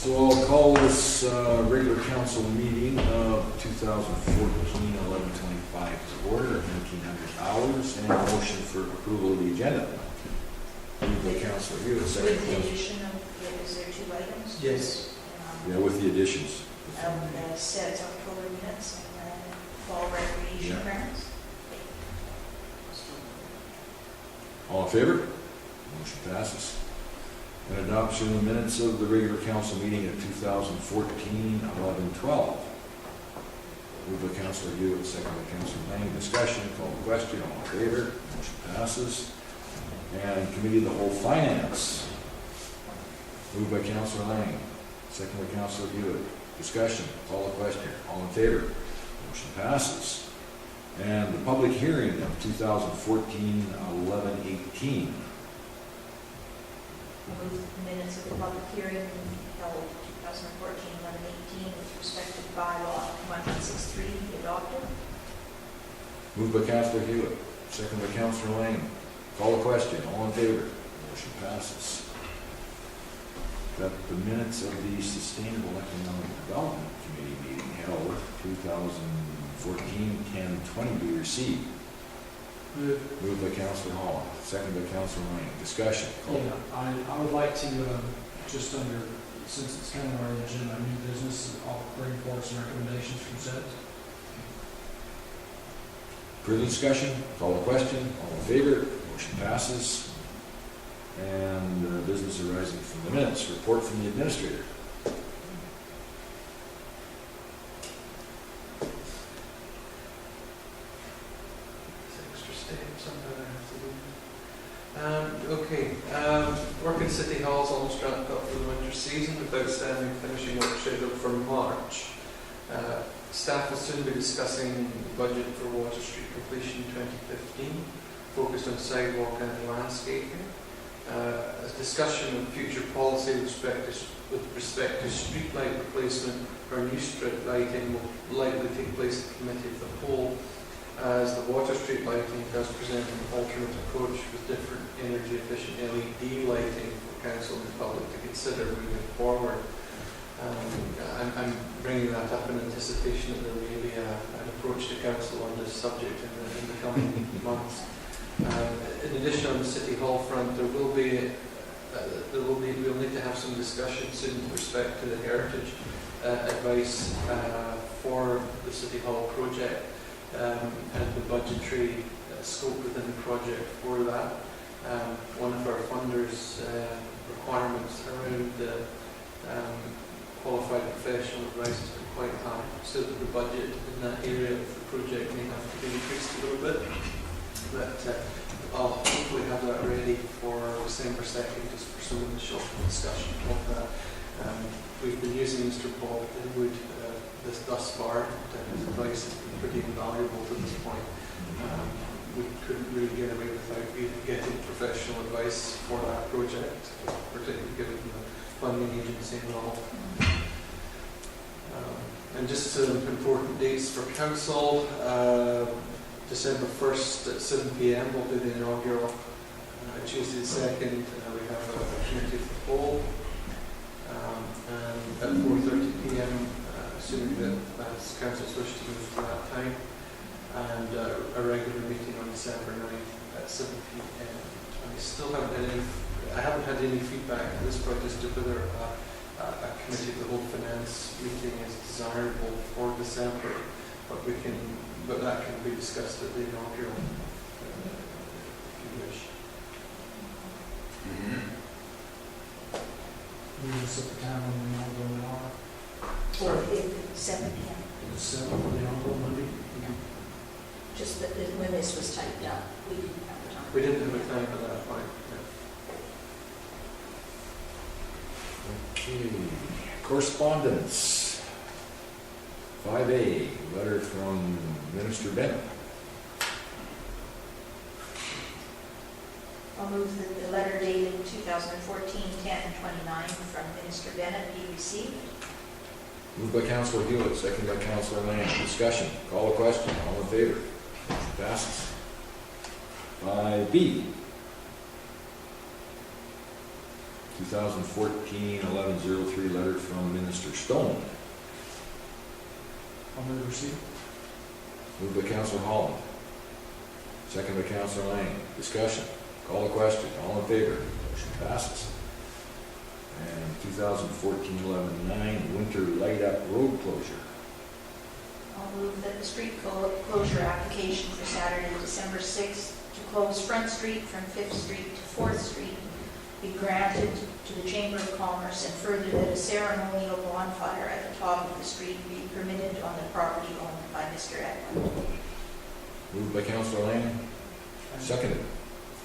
So I'll call this regular council meeting of 2014-11/25 to order at 1900 hours, and a motion for approval of the agenda. Moved by Councilor Hewitt, second With the Councilor. addition of, is there two items? Yes. Yeah, with the additions. The sets October minutes and fall recreation Yeah. grounds. All in favor? Motion passes. And adoption of the minutes of the regular council meeting at 2014-11/12. Moved by Councilor Hewitt, second by Councilor Lang. Discussion, call the question, all in favor? Motion passes. And committee of the whole finance. Moved by Councilor Lang, second by Councilor Hewitt. Discussion, call the question, all in favor? Motion passes. And the public hearing of 2014-11/18. Move the minutes of the public hearing held 2014-11/18 with respect to bylaw 1163 be adopted. Moved by Councilor Hewitt, second by Councilor Lang. Call the question, all in favor? Motion passes. Got the minutes of the Sustainable Economic Development Committee meeting held 2014-10/20 be received. Moved by Councilor Holland, second by Councilor Lang. Discussion. Call. Yeah, I would like to, just under, since it's kind of our agenda, new business, I'll bring forward some recommendations from SET. Further discussion, call the question, all in favor? Motion passes. And business arising from the minutes, report from the administrator. Extra stamp, something I have to do. Work in City Hall's almost wrapped up for the winter season with outstanding finishing work scheduled for March. Staff will soon be discussing the budget for Water Street completion 2015, focused on sidewalk and landscaping. A discussion of future policy with respect to street light replacement or new street lighting will likely take place at the Committee of the Whole, as the Water Street lighting does present an alternate approach with different energy efficient LED lighting for council and the public to consider moving forward. I'm bringing that up in anticipation that there may be an approach to council on this subject in the coming months. In addition, on the City Hall front, we'll need to have some discussion soon with respect to the heritage advice for the City Hall project and the budgetary scope within the project for that. One of our funders' requirements around the qualified professional advice has been quite high, so that the budget in that area of the project may have to be increased a little bit. But I'll hopefully have that ready for December 2nd, just for some initial discussion of that. We've been using Mr. Bob Inwood thus far, and his advice has been pretty invaluable to this point. We couldn't really get away without getting professional advice for that project, particularly given the funding agency involved. And just some important dates for council. December 1st at 7 p.m. will be the inaugural. Tuesday the 2nd we have a committee of the whole. And at 4:30 p.m. Assuming that that's council's wish to move to that time. And a regular meeting on December 9th at 7 p.m. I haven't had any feedback at this point as to whether a committee of the whole finance meeting is desirable for December, but that can be discussed at the inaugural, if you wish. We just set the time on the Algo hour. Or 7 p.m. It's 7 on the Algo Monday. Just that when this was typed up, we didn't have the time. We didn't have a time at that point. Okay, correspondence. 5A, letter from Minister Bennett. I'll move that the letter dated 2014-10/29 from Minister Bennett be received. Moved by Councilor Hewitt, second by Councilor Lang. Discussion, call the question, all in favor? Motion passes. 5B, 2014-1103 letter from Minister Stone. I'll move receipt. Moved by Councillor Holland, second by Councillor Lang. Discussion. Call the question. All in favor? Motion passes. And 2014-11-9 winter light up road closure. I'll move that the street closure application for Saturday, December 6th to close Front Street from 5th Street to 4th Street be granted to the Chamber of Commerce, and further that a ceremonial bonfire at the top of the street be permitted on the property owned by Mr. Edlund. Moved by Councillor Lang, seconded.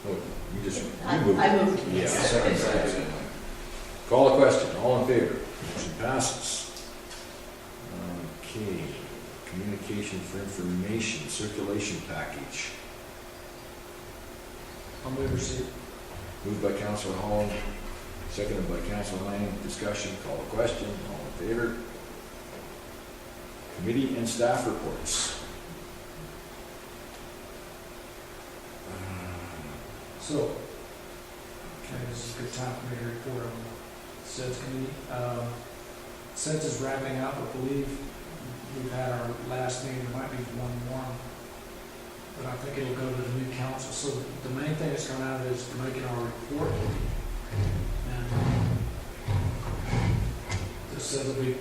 Oh, you just, you I moved. moved. Yeah, second. Call the question. All in favor? Motion passes. Okay. Communication for information circulation package. I'll move receipt. Moved by Councillor Holland, seconded by Councillor Lang. Discussion. Call the question. All in favor? Committee and staff reports. So, okay, this is a good time for me to report on the SEDS committee. SEDS is wrapping up. I believe we've had our last meeting. There might be one more, but I think it'll go to the new council. So the main thing that's coming out of it is making our report. And this says that we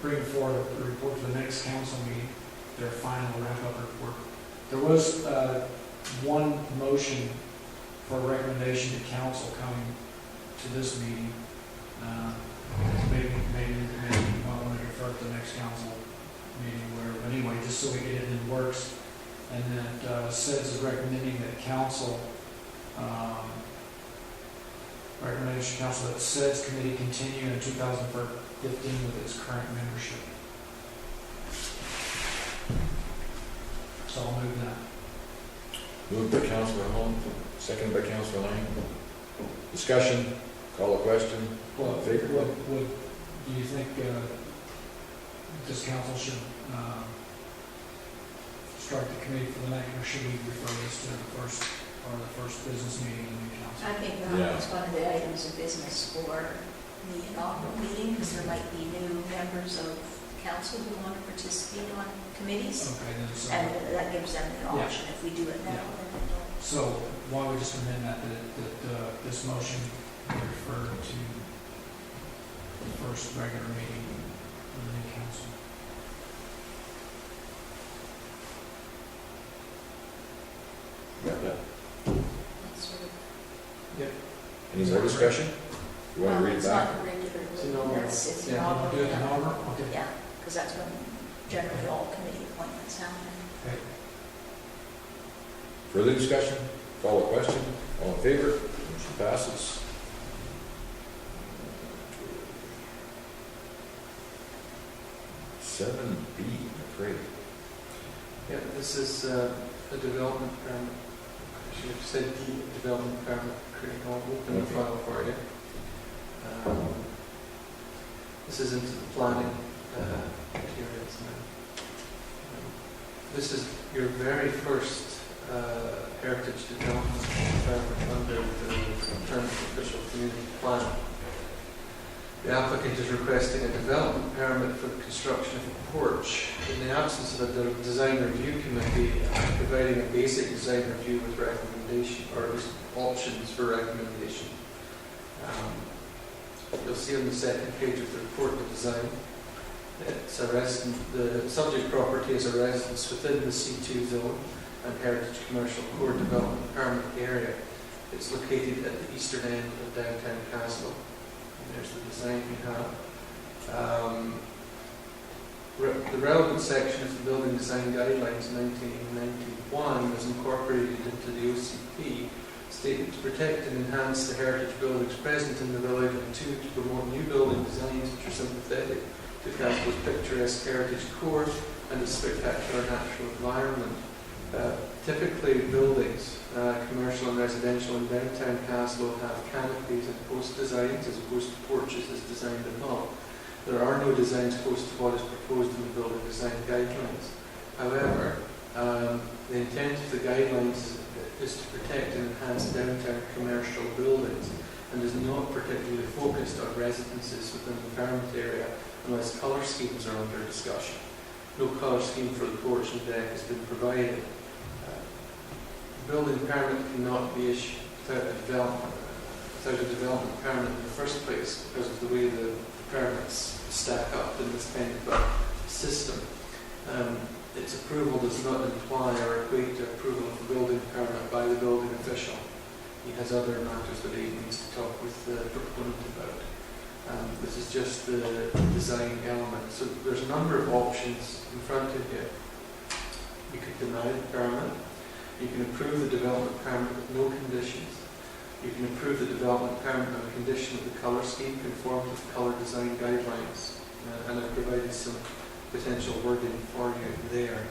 bring forward a report to the next council meeting, their final wrap-up report. There was one motion for a recommendation to council coming to this meeting. Maybe I want to refer to the next council meeting where, but anyway, just so we get it in the works. And that SEDS is recommending that council, recommendation council that SEDS committee continue in 2015 with its current membership. So I'll move that. Moved by Councillor Holland, seconded by Councillor Lang. Discussion. Call the question. Well, In favor? would do you think this council should strike the committee for the next, or should we refer this to the first business meeting in the new council? I think that was one of the items of business for the inaugural meeting, because there might be new members of council who want to participate on committees, Okay, then so. and that gives them the option. If we do it now, then they don't. So why don't we just amend that this motion be referred to the first regular meeting of the new council? Got that? That's sort of, Any more discussion? You want to read it it's back? not regular, It's inaugural. it's Yeah, inaugural, Do it yeah. tomorrow? Okay. Yeah, because that's when generally all committee appointments happen. Okay. Further discussion? Call the question. All in favor? Motion passes. Seven B, McCray. Yeah, this is a development permit. I should have said the development permit. I'll open the Okay. file for you. This is into the planning materials now. This is your very first heritage development permit under the terms of official community plan. The applicant is requesting a development permit for the construction of a porch. In the absence of a design review committee, providing a basic design review with recommendation, or at least options for recommendation. You'll see on the second page of the report the design. It's a resident, the subject property is a residence within the C2 zone and heritage commercial core development permit area. It's located at the eastern end of downtown Kaslo. And there's the design we have. The relevant section of the Building Design Guidelines 1991 was incorporated into the OCP, stated to protect and enhance the heritage buildings present in the village, and two, to promote new building designs which are sympathetic to Kaslo's picturesque heritage core and its spectacular natural environment. Typically, buildings, commercial and residential in downtown Kaslo, have canopies and post designs as opposed to porches as designed above. There are no designs close to what is proposed in the Building Design Guidelines. However, the intent of the guidelines is to protect and enhance downtown commercial buildings and does not protect particularly focused on residences within the permit area unless colour schemes are under discussion. No colour scheme for the porch and deck has been provided. The building permit cannot be issued without a development permit in the first place because of the way the permits stack up in this kind of a system. Its approval does not imply or equate to approval of a building permit by the building official. He has other matters that he needs to talk with the proponent about. This is just the design element. So there's a number of options in front of you. You could deny the permit. You can approve the development permit with no conditions. You can approve the development permit on a condition that the colour scheme conforms with colour design guidelines. And I've provided some potential wording for you there.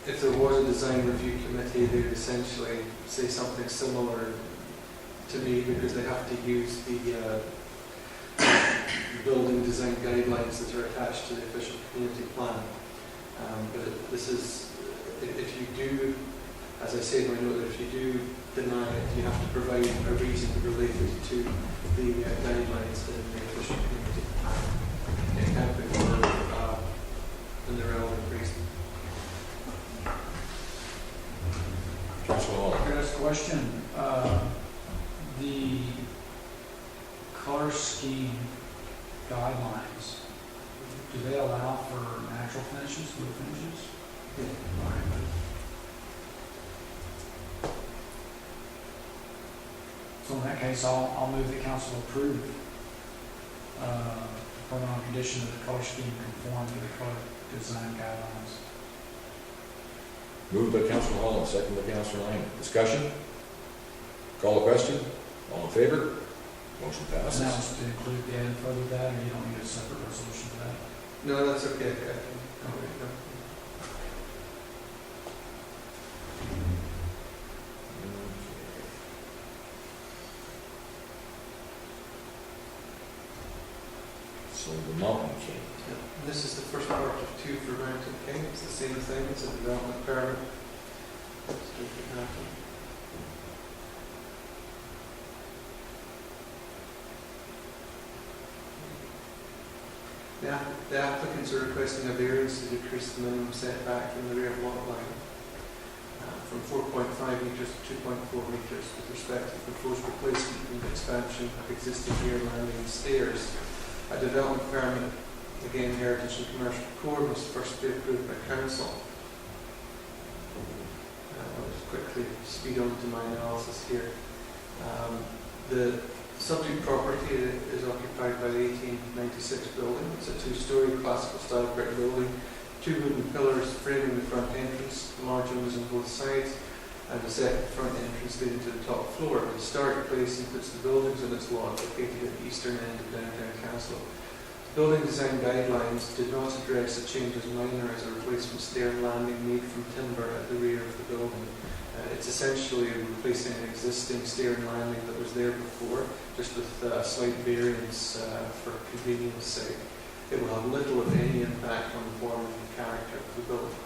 If there was a design review committee, they would essentially say something similar to me because they have to use the building design guidelines that are attached to the official community plan. But this is, if you do, as I say in my note, if you do deny it, you have to provide a reason related to the guidelines in the official community plan. It can't be more than the relevant reason. Councillor Hall. I got a question. The color scheme guidelines, do they allow for natural finishes, wood finishes? All right. So in that case, I'll move the council approve permit on condition that the color scheme conform to the color design guidelines. Moved by Councillor Hall and second by Councillor Lang. Discussion? Call the question. All in favor? Motion And that passes. was to include the info of that, or you don't need a separate resolution for that? No, that's okay. So the Mountain King. This is the first part of 2 for Mountain King. It's the same thing. It's a development permit. The applicants are requesting a variance to decrease the minimum setback from the rear lot line from 4.5 metres to 2.4 metres with respect to the proposed replacement and expansion of existing rear landing and stairs. A development permit, again, Heritage and Commercial Code, must first be approved by council. I'll just quickly speed on to my analysis here. The subject property is occupied by the 1896 building. It's a 2-storey classical style brick building, 2 wooden pillars framing the front entrance, large ones on both sides, and a second front entrance leading to the top floor. The historic place includes the buildings in its lot located at the eastern end of downtown Castle. Building design guidelines did not address a change as minor as a replacement stair and landing made from timber at the rear of the building. It's essentially replacing an existing stair and landing that was there before, just with a slight variance for convenience sake. It will have little, if any, impact on the form and character of the building.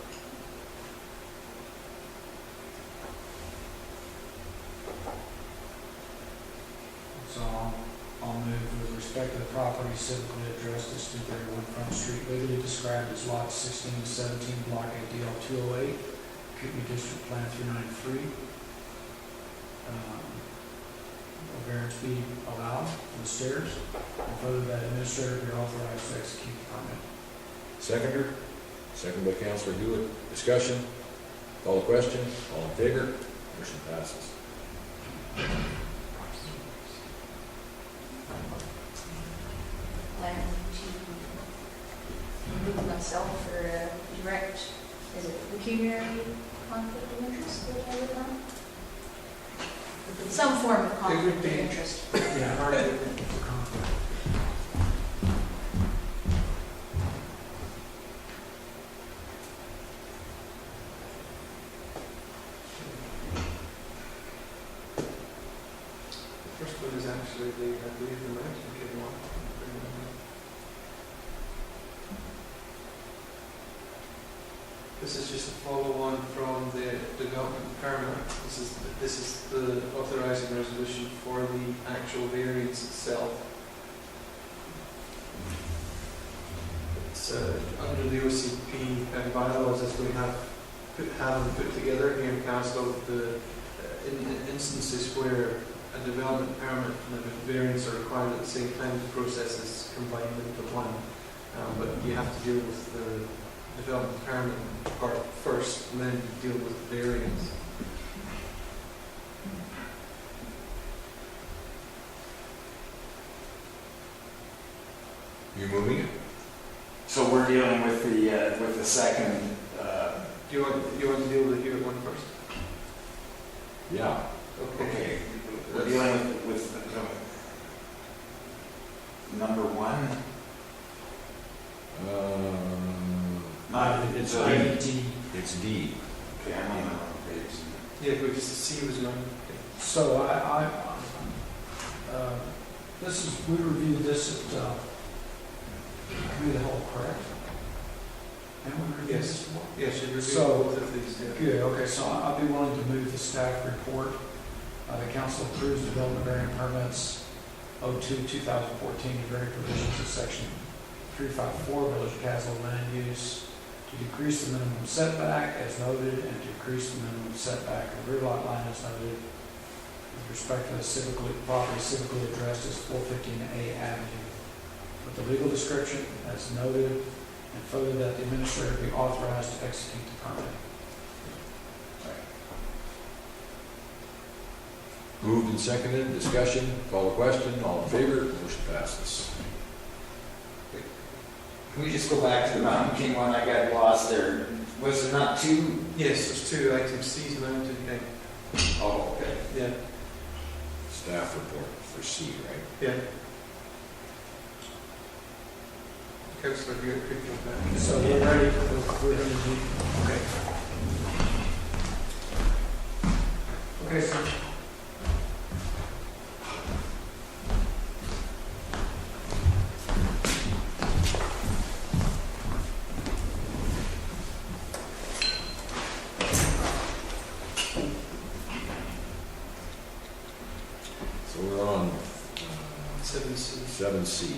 So I'll move with respect to the property civically addressed as 231 Front Street, legally described as lots 16 and 17, block ADL 208, Kootenai District Plan 393. A variance be allowed for the stairs, and further that administrator be authorized to execute the permit. Seconder? Second by Councillor Hewitt. Discussion? Call the question. All in favor? Motion passes. Plan to move myself for a direct, is it pecuniary conflict of interest that I would have? Some form of conflict of be. interest. Yeah, argument for conflict. The first one is actually I believe, the Mountain King one. This is just a follow-on from the development permit. This is the authorising resolution for the actual variance itself. It's under the OCP bylaws as we have them put together here in Castle. In instances where a development permit and a variance are required at the same time, the process is combined into one. But you have to deal with the development permit part first, and then deal with the variance. You moving it? So we're dealing with the second, Do you want to deal with the Hewitt one first? Yeah. okay, we're dealing with number one. It's the- D. It's D. Okay, I'm on the wrong page. Yeah, because the C was none. So we reviewed this at, committee of the whole, correct? Haven't we reviewed Yes. this before? Yes, you reviewed So- both of these. Yeah. Good, okay, so I'd be willing to move the staff report. The council approves development variant permits 02/2014 to vary provisions of section 354 Village of Castle land use to decrease the minimum setback as noted and to decrease the minimum setback of rear lot line as noted with respect to the property civically addressed as 415A Avenue with the legal description as noted, and further that the administrator be authorized to execute the permit. Moved and seconded, discussion, call the question, all in favor, motion passes. Can we just go back to the Mountain King one? I got lost there. Was there not two? Yes, there's two items, C's and Mountain King. Oh, okay. Yeah. Staff report for C, right? Yeah. Councillor Hewitt, quick on that. So we're ready, we're going to do, okay. Okay, so. So we're on 7C. 7C.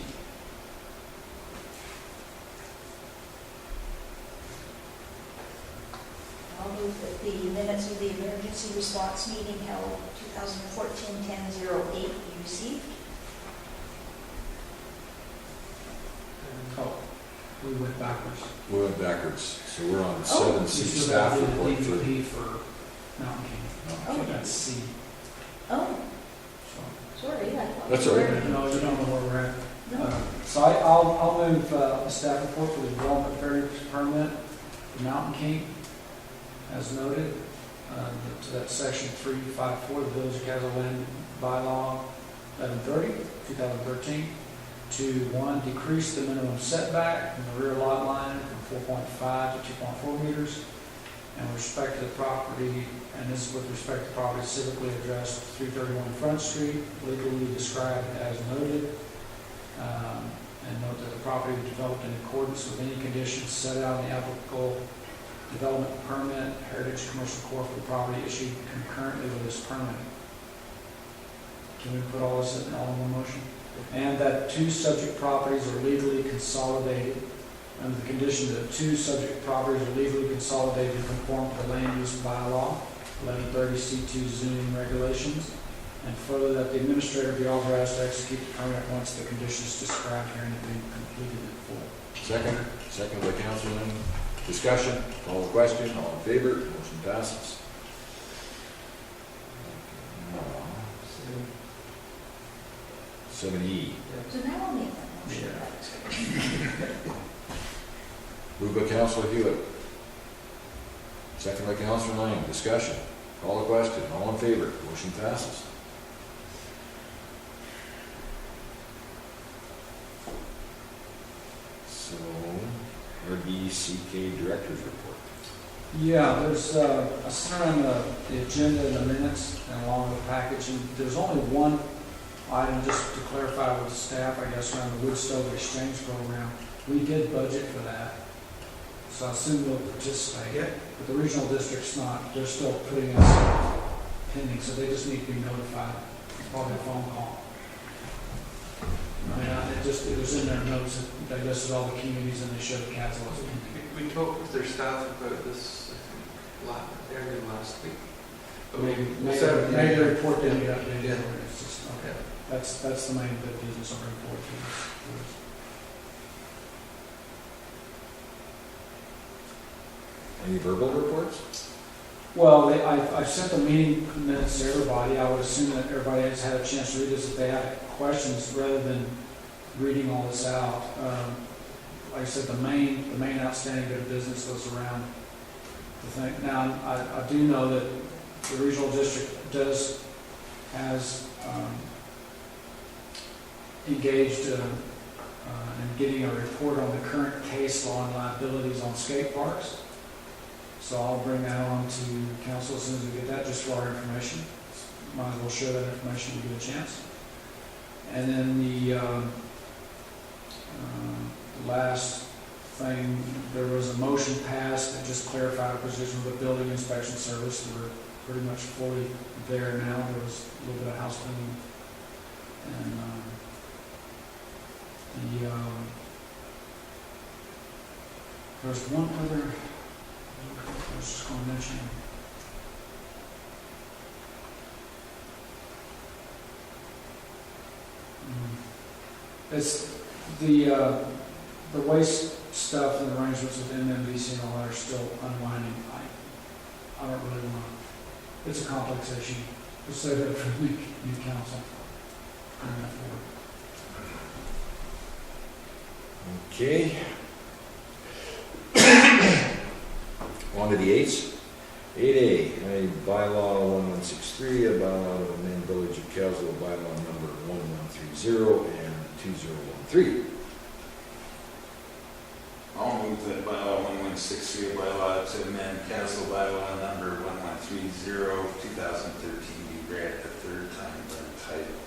I'll move that the minutes of the emergency response meeting held 2014-10-08 be received. Oh, we went backwards. We went backwards, so we're on Oh. 7C, We still staff got the report for. DVP for Mountain King. Oh. So that's C. Oh, So, sorry, I thought. That's we all were- right. no, you don't know where we're at. No. So I'll move the staff report for the development variance permit for Mountain King, as noted, to that section 354, the Village of Castle Land Bylaw 1130, 2013, to one, decrease the minimum setback from the rear lot line from 4.5 to 2.4 meters, and with respect to the property, and this is with respect to property civically addressed 331 Front Street, legally described as noted, and note that the property was developed in accordance with any conditions set out in the applicable development permit, Heritage Commercial Corp. For the property issued concurrently with this permit. Can we put all this in all in one motion? And that two subject properties are legally consolidated, under the condition that two subject properties are legally consolidated to conform to the land use bylaw, 1130 C2 zoning regulations, and further that the administrator be authorized to execute the permit once the conditions described herein have been completed in full. Second by Councilman. Discussion, call the question, all in favor, motion passes. 7E. So now I'll make that motion. Moved by Councilor Hewitt. Second by Councilor Lane. Discussion. Call the question. All in favor. Motion passes. So, RDCK Director's Report. Yeah, there's, I sent around the agenda and the minutes and along with the package, and there's only one item just to clarify with staff, I guess, around the wood stove exchange program. We did budget for that. so I assume they'll participate. Yeah. But the regional district's not, they're still putting us pending, so they just need to be notified, probably a phone call. I mean, it was in their notes, that they listed all the communities and they showed Castle as a community. We talked with their staff about this, I think, early last week. But Maybe so- maybe the report didn't get updated, Yeah. or it's just, okay, Yeah. that's the main bit of business I'm report to. Any verbal reports? Well, I've sent the meeting minutes to everybody. I would assume that everybody has had a chance to read this. If they have questions, rather than reading all this out, like I said, the main outstanding bit of business goes around the thing. Now, I do know that the regional district has engaged in getting a report on the current case law and liabilities on skate parks. So I'll bring that on to council as soon as we get that, just for our information. Might as well share that information when we get a chance. And then the last thing, there was a motion passed that just clarified our position with the building inspection service. We're pretty much fully there now. There was a little bit of house cleaning. And there's one other, I was just going to mention. It's the waste stuff and arrangements with MMVC and all that are still unwinding. I don't really want to, it's a complex issue. We'll say that for new council. Bring that forward. Okay. On to the eights. 8A, a bylaw 1163, a bylaw to amend Village of Caslo bylaw number 1130 and 2013. I'll move that bylaw 1163, a bylaw to amend council bylaw number 1130, 2013 be read a third time by title.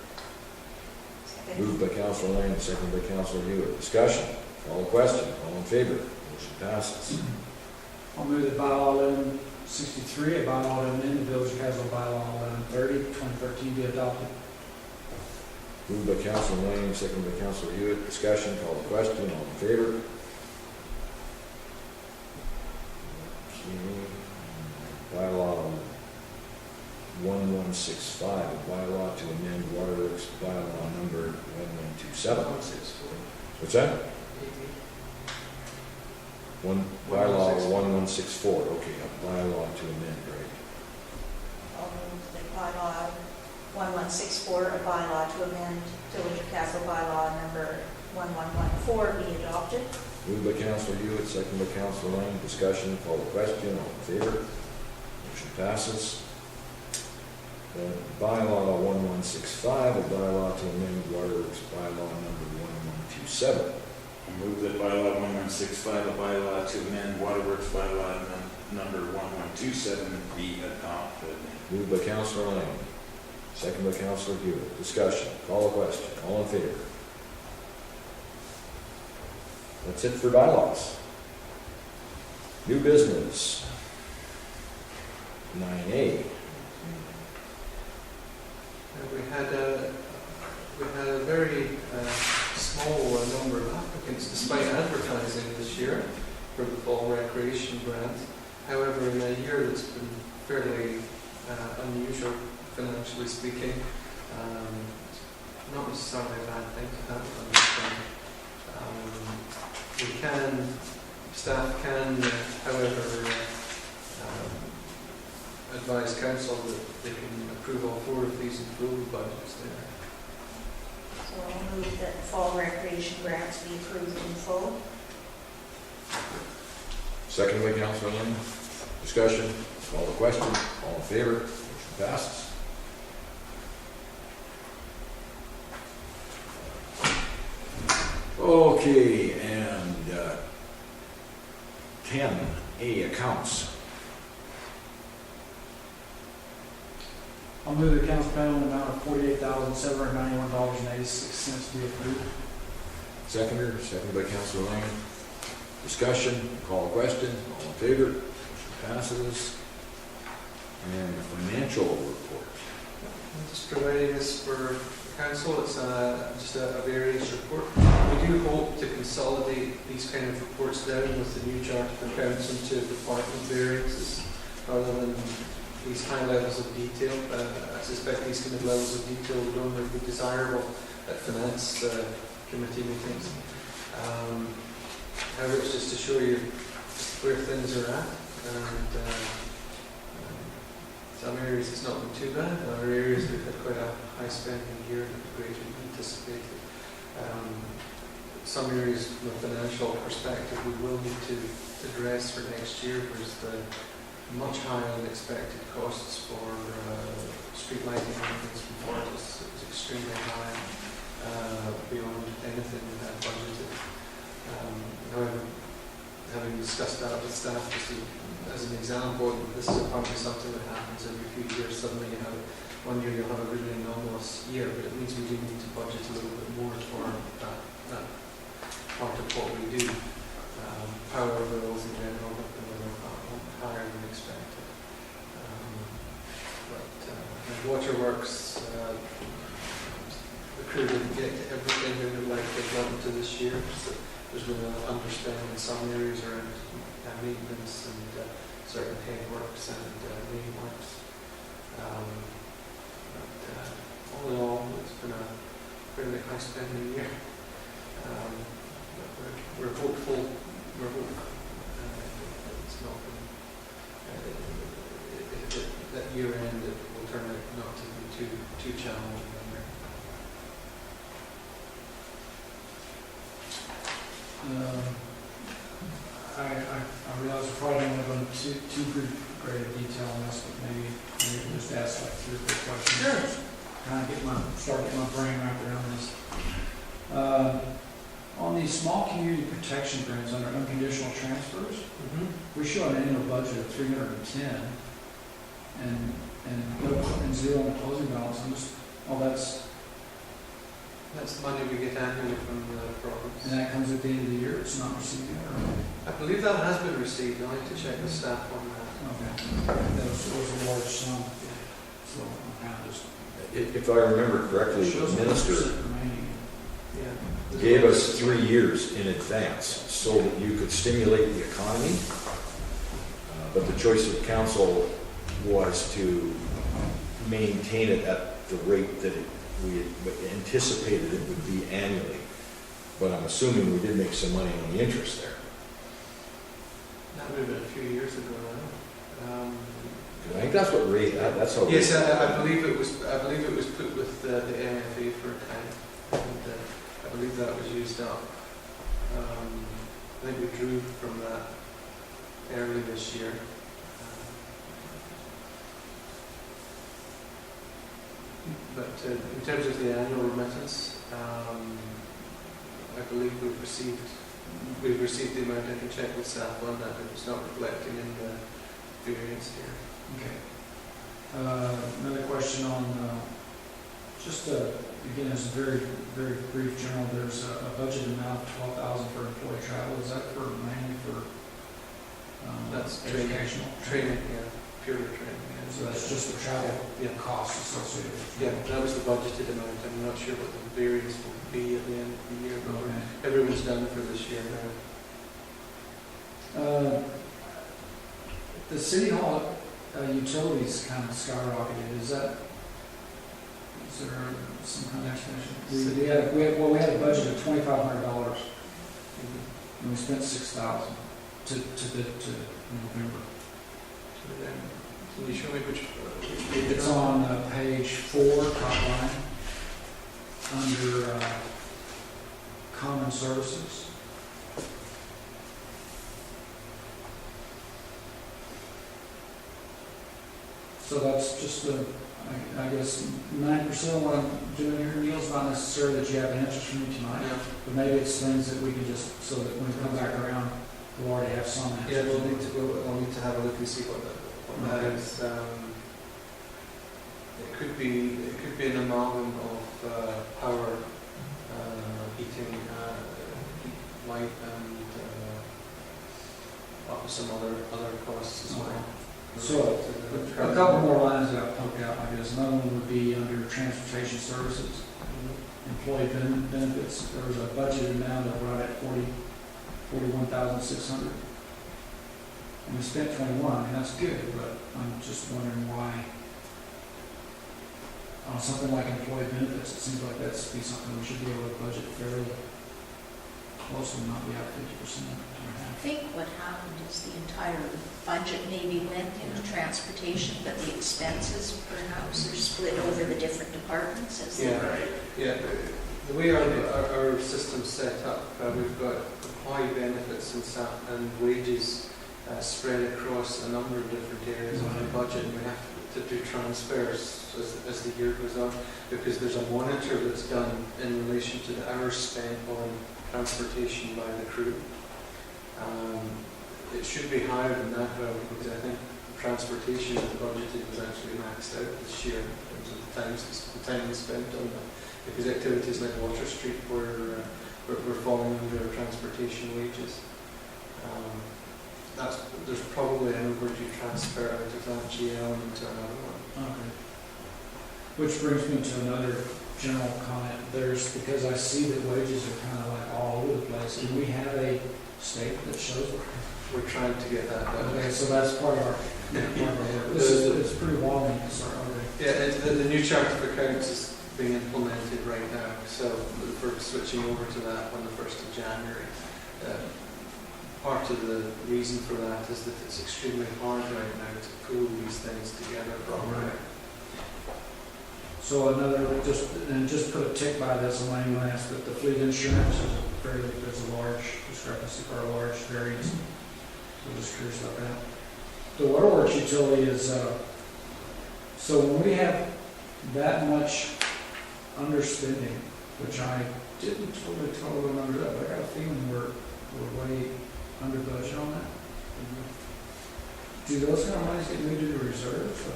Moved by Councilor Lane, seconded by Councilor Hewitt. Discussion. Call the question. All in favor? Motion passes. I'll move that bylaw 1163, a bylaw to amend the Village of Castle bylaw 1130, 2013 be adopted. Moved by Councilor Lane, seconded by Councilor Hewitt. Discussion. Call the question. All in favor? Okay. Bylaw 1165, a bylaw to amend Waterworks bylaw number 1127. What's that? Bylaw 1164, okay, a bylaw to amend, right? I'll move that bylaw 1164, a bylaw to amend Village of Castle bylaw number 1114 be adopted. Moved by Councilor Hewitt, second by Councilor Lane. Discussion, call the question, all in favor? Motion passes. Bylaw 1165, a bylaw to amend Waterworks bylaw number 1127. I move that bylaw 1165, a bylaw to amend Waterworks bylaw number 1127 be adopted. Moved by Councilor Lane, second by Councilor Hewitt. Discussion, call the question, all in favor? That's it for bylaws. New business. 9A. We had a very small number of applicants despite advertising this year for the fall recreation grant. However, in a year that's been fairly unusual financially speaking, not necessarily a bad thing to have. Staff can, however, advise council that they can approve all 4 of these in full budgets there. So I'll move that fall recreation grants be approved in full. Second by Councilor Lane. Discussion, call the question, all in favor? Motion passes. Okay, and 10A, accounts. I'll move the accounts payable in the amount of $48,791.86 be approved. Seconded by Councilor Lane. Discussion, call question, all in favor, motion passes. And the financial report. I'm just providing this for council. It's just a variance report. We do hope to consolidate these kind of reports down with the new chart of accounts into department variances rather than these high levels of detail. I suspect these kind of levels of detail would only be desirable at finance committee meetings. However, it's just to show you where things are at, and some areas it's not been too bad. Other areas we've had quite a high spending year, greater than anticipated. Some areas from a financial perspective we will need to address for next year. There's the much higher than expected costs for street lighting maintenance before it was extremely high, beyond anything we had budgeted. However, having discussed that with staff, just as an example, this is apparently something that happens every few years. Suddenly you have, one year you'll have a really anomalous year, but it means we do need to budget a little bit more for that part of what we do. Power bills in general have been a little higher than expected. Waterworks, the crew didn't get to everything they would like to get into this year. So there's been an underspend in some areas around maintenance and certain headworks and main works. All in all, it's been a fairly high spending year. We're hopeful. It's not been that year end. It will turn out not to be too challenging. I realize we probably don't want to go into too great detail on this, but maybe we'll just ask like 3 or 4 questions. Sure. Kind of start getting my brain wrapped around this. On these small community protection grants under unconditional transfers, we show an annual budget of 310 and zero in the closing balance. That's the money we get annually from the programs. And that comes at the end of the year. It's not received yet. I believe that has been received. I'll have to check the staff on that. Okay. That was a large sum. So I'm kind of just. If I remember correctly, the minister Yeah. gave us 3 years in advance so that you could stimulate the economy. But the choice of council was to maintain it at the rate that we had anticipated it would be annually. But I'm assuming we did make some money on the interest there. That would have been a few years ago now. I think that's what that's how. Yes, I believe it was put with the MFA for a time, and I believe that was used up. I think we drew from that early this year. But in terms of the annual remittance, I believe we've received the amount. I can check with staff on that, but it's not reflecting in the variance here. Okay. Another question on, again, it's very, very brief general. There's a budget amount of $12,000 for employee travel. Is that mainly for That's educational? Training, yeah, purely training. Yeah. So that's just the travel costs associated with it? Yeah, that was the budgeted amount. I'm not sure what the variance will be at the end of the year, but Okay. everyone's done for this year now. The city hall utilities kind of skyrocketed. Is there some kind of explanation? We had a budget of $2,500 and we spent $6,000 to November. Can you show me which It's on page 4, top line, under common services. So that's just I guess 9% of what I'm doing here, Neil, is not necessarily that you have answers for me tonight, Yeah. but maybe it's things that we can just, so that when we come back around, we'll already have some answers. Yeah, we'll need to have a look and see what that Okay. is. It could be an amalgam of power, heating, light, and some other costs as well. So, a couple more lines that I've poked out, I guess. Another one would be under transportation services, employee benefits. There was a budget amount of right at 41,600. And we spent 21, and that's good, but I'm just wondering why. On something like employee benefits, it seems like that's be something we should be able to budget fairly close and not be out 50%. I think what happened is the entire budget maybe went into transportation, but the expenses perhaps are split over the different departments as they Yeah. were. Yeah, the way our system's set up, we've got employee benefits and wages spread across a number of different areas of the budget, and we have to do transfers as the year goes on, because there's a monitor that's done in relation to the hours spent on transportation by the crew. It should be higher than that, however, because I think transportation as budgeted was actually maxed out this year in terms of the time we spent on that. Because activities like Water Street were falling under transportation wages. There's probably an overdue transfer out of that GL into another one. Okay. Which brings me to another general comment. Because I see that wages are kind of like all over the place. Do we have a statement that shows it? We're trying to get that done. Okay, so that's part of our work. It's pretty long, sorry. Yeah, the new chart of accounts is being implemented right now, so we're switching over to that on the 1st of January. Part of the reason for that is that it's extremely hard right now to pull these things together properly. So just put a tick by this on my last, but the fleet insurance there's a large discrepancy or a large variance. I'm just curious about that. The waterworks utility is, so when we have that much underspending, which I didn't totally remember that, but I got a feeling we're way under budget on that. Do those kind of monies get moved into reserves, or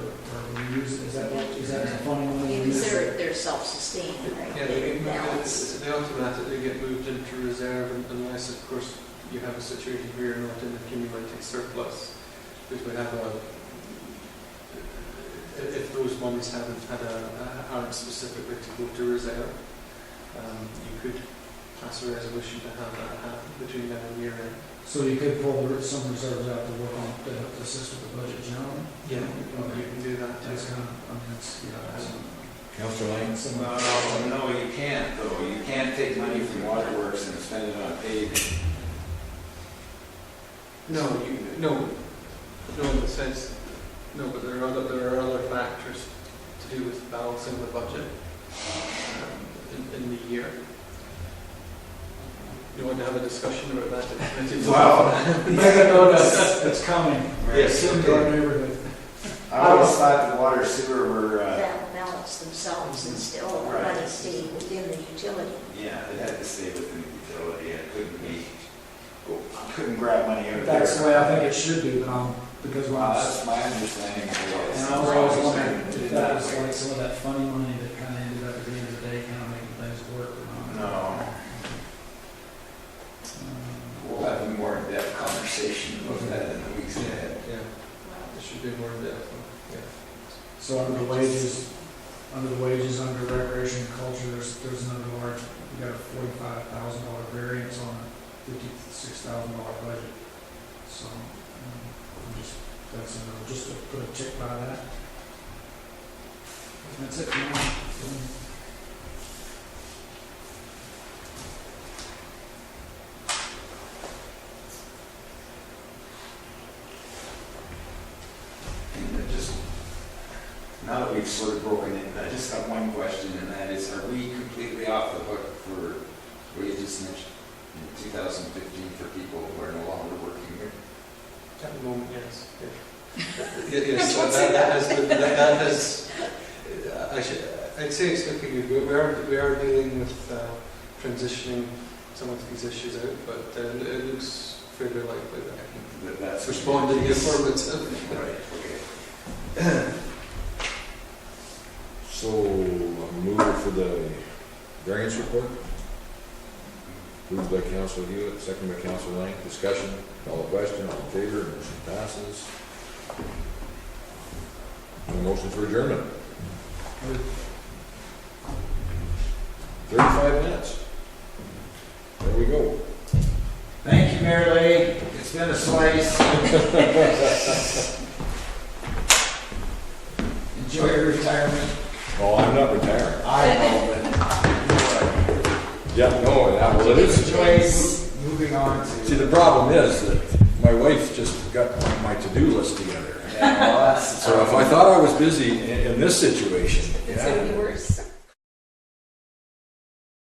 we use, is that a funny money? Because they're self-sustaining, right? Yeah, They balance. they automatically get moved into reserve unless, of course, you have a situation where you're not in accumulating surplus. Because we have if those monies aren't specifically to go to reserve, you could pass a resolution to have that happen between now and year end. So you could pull some reserves out to work on to assist with the budget generally? Yeah, you can do that too. That's kind of, that's, Councillor Lane? No, you can't though. You can't take money from waterworks and spend it on paving. No, in the sense, no, but there are other factors to do with balancing the budget in the year. You want to have a discussion about that? Wow. make a note it's coming. Yes, Soon to our neighborhood. I always thought the water sewer were, Balance themselves and still the Right. money stay within the utility. yeah, it had to stay within the utility. It couldn't grab money out of there. That's the way I think it should be, but because when I was, That's my understanding. and I was always wondering if that was like some of that funny money that kind of ended up at the end of the day, kind of making things work or not. No. We'll have a more in-depth conversation about that in the weeks ahead. Yeah, it should be more in depth. Yeah. So under the wages, under recreation and culture, there's another large, we got a $45,000 variance on a $56,000 budget. So, just to put a tick by that. That's it. And just, now that we've sort of broken it, I just got one question, and that is, are we completely off the hook for wages in 2015 for people who are no longer working here? At the moment, yes. Yes, that has. I'd say it's looking good. We are dealing with transitioning some of these issues out, but it looks fairly likely that That's responding affirmative. Right. Okay. So, a mover for the variance report? Moved by Council Hewitt, second by Council Lang. Discussion, call the question, all in favor, motion passes. No motion for adjournment. 35 minutes. There we go. Thank you, Mary Lee. It's been a slice. Enjoy your retirement. Oh, I'm not retiring. I know, Yeah, no, well, it but is. enjoy moving on to. See, the problem is that my wife just got my to-do list together. Yeah, well, that's. So if I thought I was busy in this situation, It's gonna be worse.